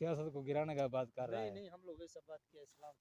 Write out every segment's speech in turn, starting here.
सियासत को गिराने का बात कर रहा है। नहीं हम लोग ये सब बात किया इस्लाम।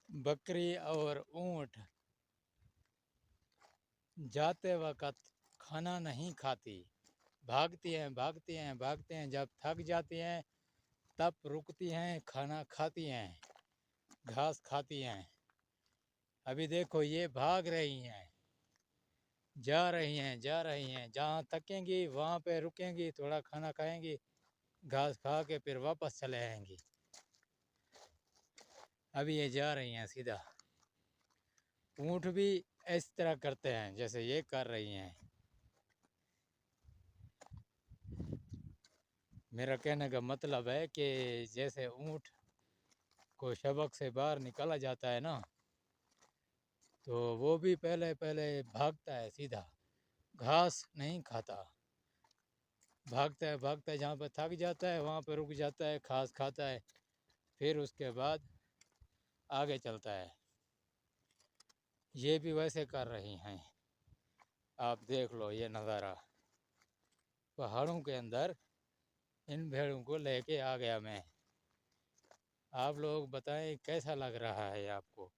बकरी और ऊंट जाते वक्त खाना नहीं खाती, भागती हैं भागती हैं भागते हैं, जब थक जाती हैं तब रुकती हैं, खाना खाती हैं, घास खाती हैं। अभी देखो ये भाग रही हैं, जा रही हैं जा रही हैं, जहाँ थकेंगी वहाँ पे रुकेंगी, थोड़ा खाना खाएंगी, घास खा के फिर वापस चले आएंगी। अभी ये जा रही हैं सीधा। ऊँट भी इस तरह करते हैं जैसे ये कर रही हैं। मेरा कहने का मतलब है कि जैसे ऊँट को शबक से बाहर निकाला जाता है ना, तो वो भी पहले पहले भागता है सीधा, घास नहीं खाता, भागता है जहाँ पर थक जाता है वहाँ पर रुक जाता है, घास खाता है, फिर उसके बाद आगे चलता है। ये भी वैसे कर रही हैं। आप देख लो ये नज़ारा, पहाड़ों के अंदर इन भेड़ों को लेके आ गया मैं। आप लोग बताएं कैसा लग रहा है आपको,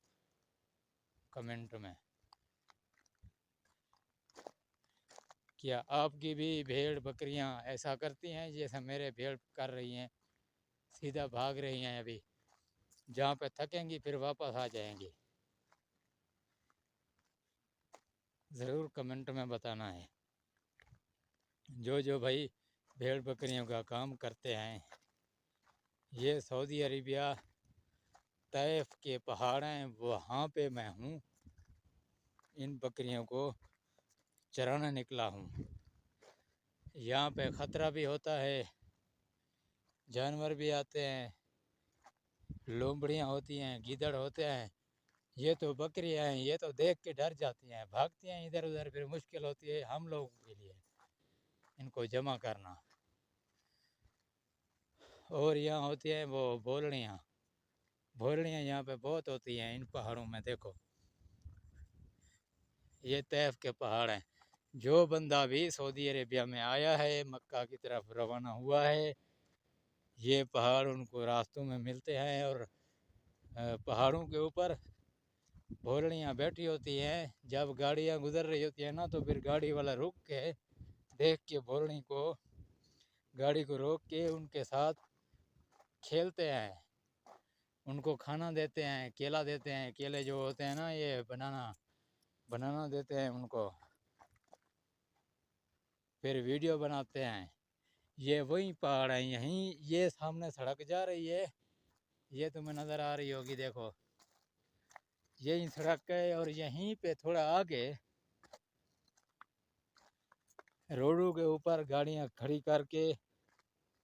कमेंट में। क्या आपकी भी भेड़ बकरियां ऐसा करती हैं जैसा मेरे भेड़ कर रही हैं, सीधा भाग रही हैं? अभी जहाँ पे थकेंगी फिर वापस आ जाएंगी। ज़रूर कमेंट में बताना है। जो भाई भेड़ बकरियों का काम करते हैं। ये सऊदी अरेबिया तैफ के पहाड़ हैं, वहाँ पे मैं हूँ, इन बकरियों को चराने निकला हूँ। यहाँ पे ख़तरा भी होता है, जानवर भी आते हैं, लोमड़ियाँ होती हैं, गीदड़ होते हैं। ये तो बकरियाँ हैं, ये तो देख के डर जाती हैं, भागती हैं इधर उधर, फिर मुश्किल होती है हम लोगों के लिए इनको जमा करना। और यहाँ होती हैं वो भोलड़ियाँ, भोलड़ियाँ यहाँ पे बहुत होती हैं इन पहाड़ों में। देखो ये तैफ के पहाड़ हैं। जो बंदा भी सऊदी अरेबिया में आया है, मक्का की तरफ रवाना हुआ है, ये पहाड़ उनको रास्तों में मिलते हैं। और पहाड़ों के ऊपर भोलड़ियाँ बैठी होती हैं। जब गाड़ियाँ गुजर रही होती हैं ना, तो फिर गाड़ी वाला रुक के देख के भोलड़ी को, गाड़ी को रोक के उनके साथ खेलते हैं, उनको खाना देते हैं, केला देते हैं। केले जो होते हैं ना, ये बनाना देते हैं उनको, फिर वीडियो बनाते हैं। ये वही पहाड़ है, यहीं ये सामने सड़क जा रही है, ये तुम्हें नज़र आ रही होगी। देखो यही सड़क है, और यहीं पे थोड़ा आगे रोडों के ऊपर गाड़ियां खड़ी करके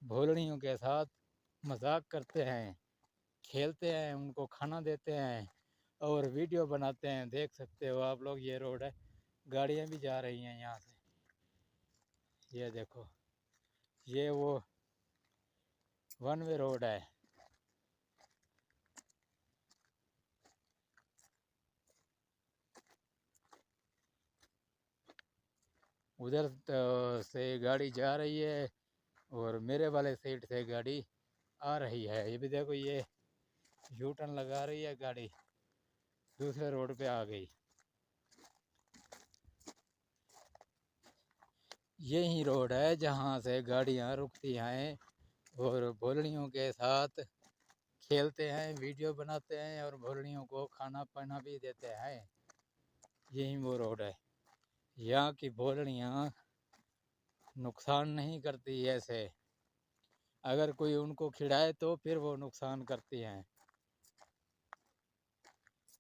भोलड़ियों के साथ मजाक करते हैं, खेलते हैं, उनको खाना देते हैं और वीडियो बनाते हैं। देख सकते हो आप लोग, ये रोड है, गाड़ियां भी जा रही हैं यहाँ से। ये देखो ये वो वन वे रोड है। उधर से गाड़ी जा रही है और मेरे वाले साइड से गाड़ी आ रही है। ये भी देखो, ये यू टर्न लगा रही है गाड़ी, दूसरे रोड पे आ गई। यही रोड है जहाँ से गाड़ियाँ रुकती हैं और भोलड़ियों के साथ खेलते हैं, वीडियो बनाते हैं और भोलड़ियों को खाना पाना भी देते हैं। यही वो रोड है। यहाँ की भोलड़ियाँ नुकसान नहीं करती ऐसे, अगर कोई उनको खिलाए तो फिर वो नुकसान करती हैं,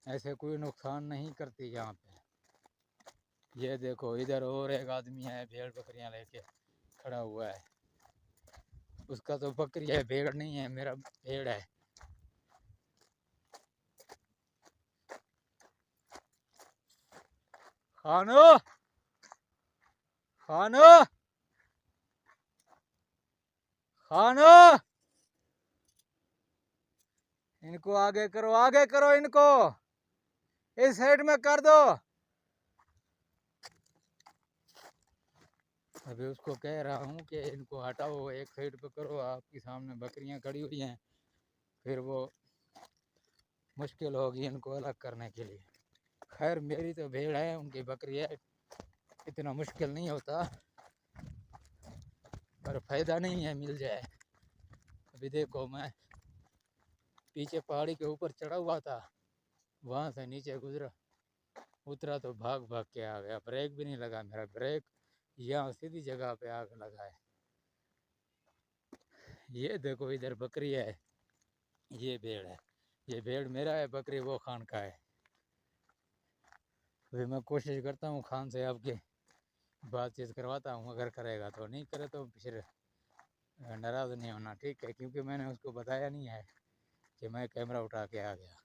ऐसे कोई नुकसान नहीं करती यहाँ पे। ये देखो इधर और एक आदमी है भेड़ बकरियां लेके खड़ा हुआ है। उसका तो बकरी है, भेड़ नहीं है, मेरा भेड़ है। खानो खानो खानो, इनको आगे करो इनको, इस साइड में कर दो। अभी उसको कह रहा हूँ कि इनको हटाओ, एक साइड पे करो, आपके सामने बकरियां खड़ी हुई हैं, फिर वो मुश्किल होगी इनको अलग करने के लिए। खैर मेरी तो भेड़ है, उनकी बकरी है, इतना मुश्किल नहीं होता, पर फायदा नहीं है, मिल जाए। अभी देखो मैं पीछे पहाड़ी के ऊपर चढ़ा हुआ था, वहाँ से नीचे गुजरा, उतरा तो भाग भाग के आ गया, ब्रेक भी नहीं लगा मेरा, ब्रेक यहाँ सीधी जगह पे आग लगा है। ये देखो इधर बकरी है, ये भेड़ है, ये भेड़ मेरा है, बकरी वो खान का है। अभी मैं कोशिश करता हूँ खान से आपके बातचीत करवाता हूँ, अगर करेगा तो, नहीं करे तो फिर नाराज़ नहीं होना, ठीक है, क्योंकि मैंने उसको बताया नहीं है कि मैं कैमरा उठा के आ गया,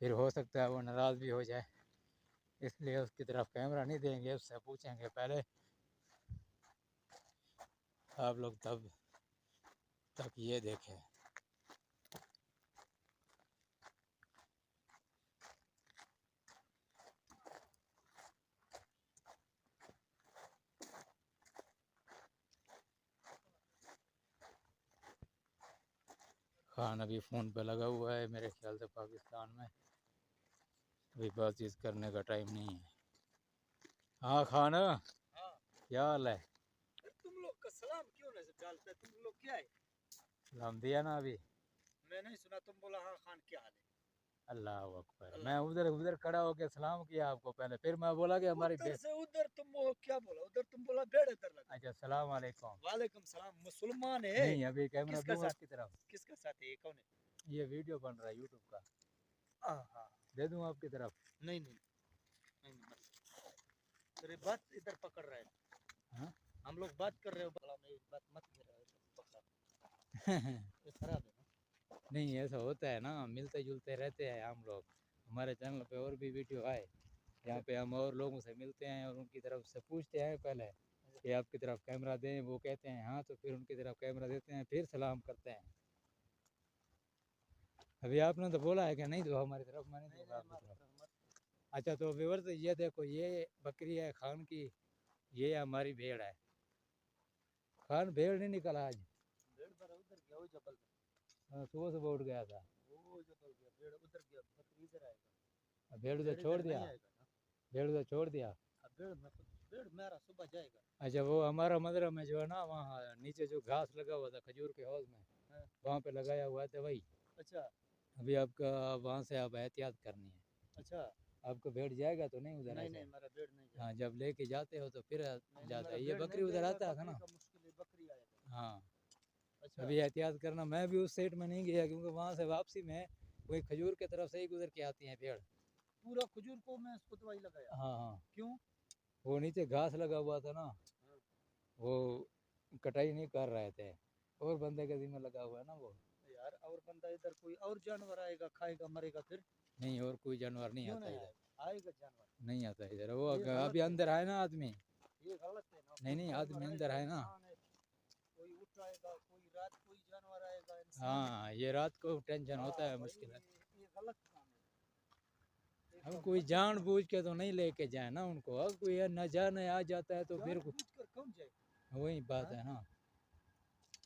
फिर हो सकता है वो नाराज़ भी हो जाए, इसलिए उसकी तरफ कैमरा नहीं देंगे, उससे पूछेंगे पहले आप लोग तब तक ये देखें। खान अभी फ़ोन पे लगा हुआ है, मेरे ख्याल से पाकिस्तान में, अभी बातचीत करने का टाइम नहीं है। हाँ खान, हाँ, क्या हाल है? तुम लोग का सलाम क्यों नहीं डालते? तुम लोग क्या है? सलाम दिया ना अभी। मैं नहीं सुना, तुम बोला हाँ खान क्या हाल है? अल्लाह अकबर, अल्लाह मैं उधर उधर खड़ा होके सलाम किया आपको पहले, फिर मैं बोला कि हमारी उधर से उधर तुम वो क्या बोला? उधर तुम बोला भेड़ इधर लगा। अच्छा सलाम वालेकुम। वालेकुम सलाम। मुसलमान है? नहीं अभी कैमरा किसका दूँ साथ? आपकी तरफ, किसका साथ है? ये कौन है? ये वीडियो बन रहा है यूट्यूब का, हाँ, दे दूँ आपकी तरफ? नहीं नहीं नहीं नहीं, मत। तेरी बात इधर पकड़ रहा है। हाँ? हम लोग बात कर रहे हो, बोला मैं बात मत कर रहा है, पकड़ा। ये खराब है ना? नहीं ऐसा होता है ना, मिलते जुलते रहते हैं हम लोग, हमारे चैनल पे और भी वीडियो आए यहाँ पे, हम और लोगों से मिलते हैं और उनकी तरफ से पूछते हैं पहले कि आपकी तरफ कैमरा दें, वो कहते हैं हाँ, तो फिर उनकी तरफ कैमरा देते हैं, फिर सलाम करते हैं। अभी आपने तो बोला है कि नहीं दो हमारी तरफ, मैं नहीं दूंगा आपकी तरफ। अच्छा तो व्यूअर्स ये देखो, ये बकरी है खान की, ये हमारी भेड़ है। खान भेड़ नहीं निकला आज? भेड़ पर उधर गया, वो जबल में। हाँ, सुबह सुबह उठ गया था, वो जबल गया, भेड़ उधर गया, बकरी इधर आएगा। अब भेड़ उधर भेड़ छोड़ इधर दिया, नहीं आएगा ना। भेड़ उधर छोड़ दिया। अब भेड़ मेरा सुबह जाएगा। अच्छा वो हमारा मदरा में जो है ना, वहाँ नीचे जो घास लगा हुआ था खजूर के हौज में, हाँ, वहाँ पे लगाया हुआ था वही। अच्छा अभी आपका वहाँ से आप एहतियात करनी है, अच्छा। आपको भेड़ जाएगा तो नहीं उधर नहीं ऐसे? नहीं, मेरा भेड़ नहीं हाँ जाएगा। जब लेके जाते हो तो फिर नहीं नहीं, जाता मेरा है, ये भेड़ बकरी नहीं उधर जाएगा, आता था बकरी ना। का मुश्किल है, बकरी आएगा। हाँ अच्छा अभी एहतियात करना, मैं भी उस साइड में नहीं गया क्योंकि वहाँ से वापसी में वही खजूर की तरफ से ही गुजर के आती हैं भेड़। पूरा खजूर को मैं उसको दवाई लगाया। हाँ हाँ, क्यों? वो नीचे घास लगा हुआ था ना, हाँ, वो कटाई नहीं कर रहे थे, और बंदे के जिम्मे लगा हुआ है ना वो। यार और बंदा इधर कोई और जानवर आएगा, खाएगा, मरेगा फिर? नहीं और कोई जानवर नहीं क्यों आता नहीं इधर, आएगा? आएगा जानवर। नहीं आता इधर, वो ये अभी गलत है, अंदर है ना आदमी। ये गलत है ना। नहीं कोई नहीं जानवर आदमी अंदर आएगा, है ना। इंसान है, कोई उठ आएगा, कोई रात कोई जानवर आएगा, इंसान है। हाँ ये रात को टेंशन होता हाँ है, भाई, मुश्किल है। ये गलत काम है। अब देखो कोई मत जान इस्तेमाल। बूझ के तो नहीं लेके जाए ना उनको, अब कोई न जाने आ जाता है तो फिर जानबूझ कर कौन जाएगा? वही बात हाँ? है ना।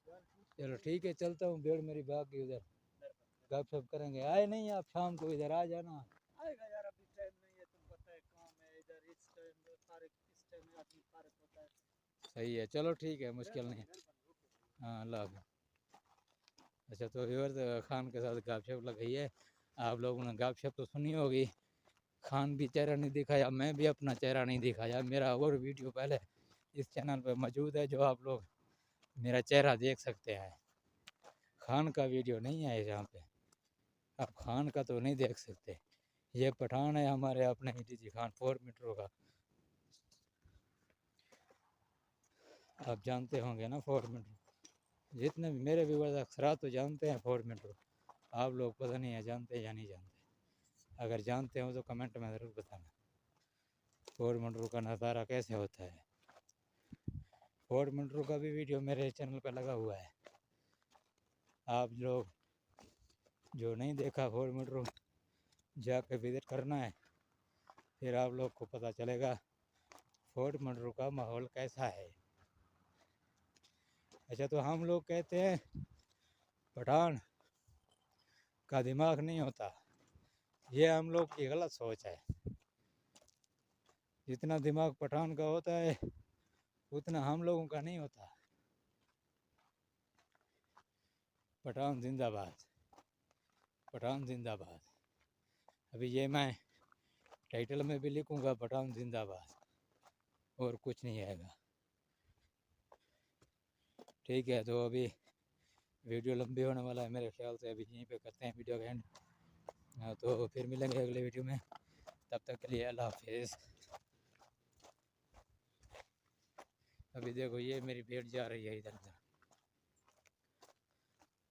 जानबूझ कर चलो नहीं ठीक है, चलता हूँ, भेड़ मेरी भाग गई उधर, जाएगा। गपशप करेंगे, आए नहीं आप शाम को इधर आ जाना। आएगा यार, अभी टाइम नहीं है, तुम पता है काम है इधर, इस टाइम फारिग, इस टाइम आदमी फारिग होता है, सही है, चलो ठीक है, मुश्किल नहीं। हाँ, अल्लाह हाफ़िज़। अच्छा, तो व्यूअर्स, खान के साथ गपशप लगाई है। आप लोगों ने गपशप तो सुनी होगी। खान भी चेहरा नहीं दिखाया, मैं भी अपना चेहरा नहीं दिखाया। मेरा और वीडियो पहले इस चैनल पर मौजूद है, जो आप लोग मेरा चेहरा देख सकते हैं। खान का वीडियो नहीं है यहाँ पे, आप खान का तो नहीं देख सकते। ये पठान है हमारे अपने जी खान 4 मीटरों का, आप जानते होंगे ना 4 मीटर। जितने भी मेरे व्यूअर्स अक्सर तो जानते हैं 4 मीटर, आप लोग पता नहीं है जानते या नहीं जानते। अगर जानते हो तो कमेंट में ज़रूर बताना 4 मीटर का नज़ारा कैसे होता है। 4 मीटर का भी वीडियो मेरे चैनल पर लगा हुआ है, आप लोग जो नहीं देखा 4 मीटर जाकर विज़िट करना है, फिर आप लोग को पता चलेगा 4 मीटर का माहौल कैसा है। अच्छा, तो हम लोग कहते हैं पठान का दिमाग नहीं होता, ये हम लोग की गलत सोच है। जितना दिमाग पठान का होता है उतना हम लोगों का नहीं होता। पठान जिंदाबाद, पठान जिंदाबाद। अभी ये मैं टाइटल में भी लिखूंगा पठान जिंदाबाद, और कुछ नहीं आएगा। ठीक है, तो अभी वीडियो लंबी होने वाला है मेरे ख्याल से, अभी यहीं पे करते हैं वीडियो का एंड। हाँ, तो फिर मिलेंगे अगले वीडियो में, तब तक के लिए अल्लाह हाफिज़। अभी देखो ये मेरी भेड़ जा रही है, इधर उधर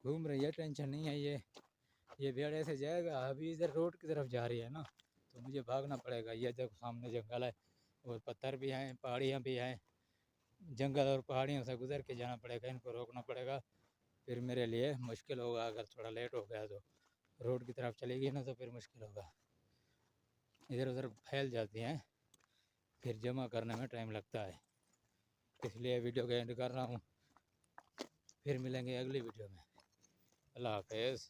घूम रही है, टेंशन नहीं है। ये भेड़ ऐसे जाएगा, अभी इधर रोड की तरफ जा रही है ना, तो मुझे भागना पड़ेगा। ये देखो सामने जंगल है और पत्थर भी हैं, पहाड़ियाँ भी हैं। जंगल और पहाड़ियों से गुजर के जाना पड़ेगा, इनको रोकना पड़ेगा, फिर मेरे लिए मुश्किल होगा। अगर थोड़ा लेट हो गया तो रोड की तरफ चलेगी ना, तो फिर मुश्किल होगा। इधर उधर फैल जाती हैं, फिर जमा करने में टाइम लगता है, इसलिए वीडियो का एंड कर रहा हूँ। फिर मिलेंगे अगली वीडियो में, अल्लाह हाफिज़।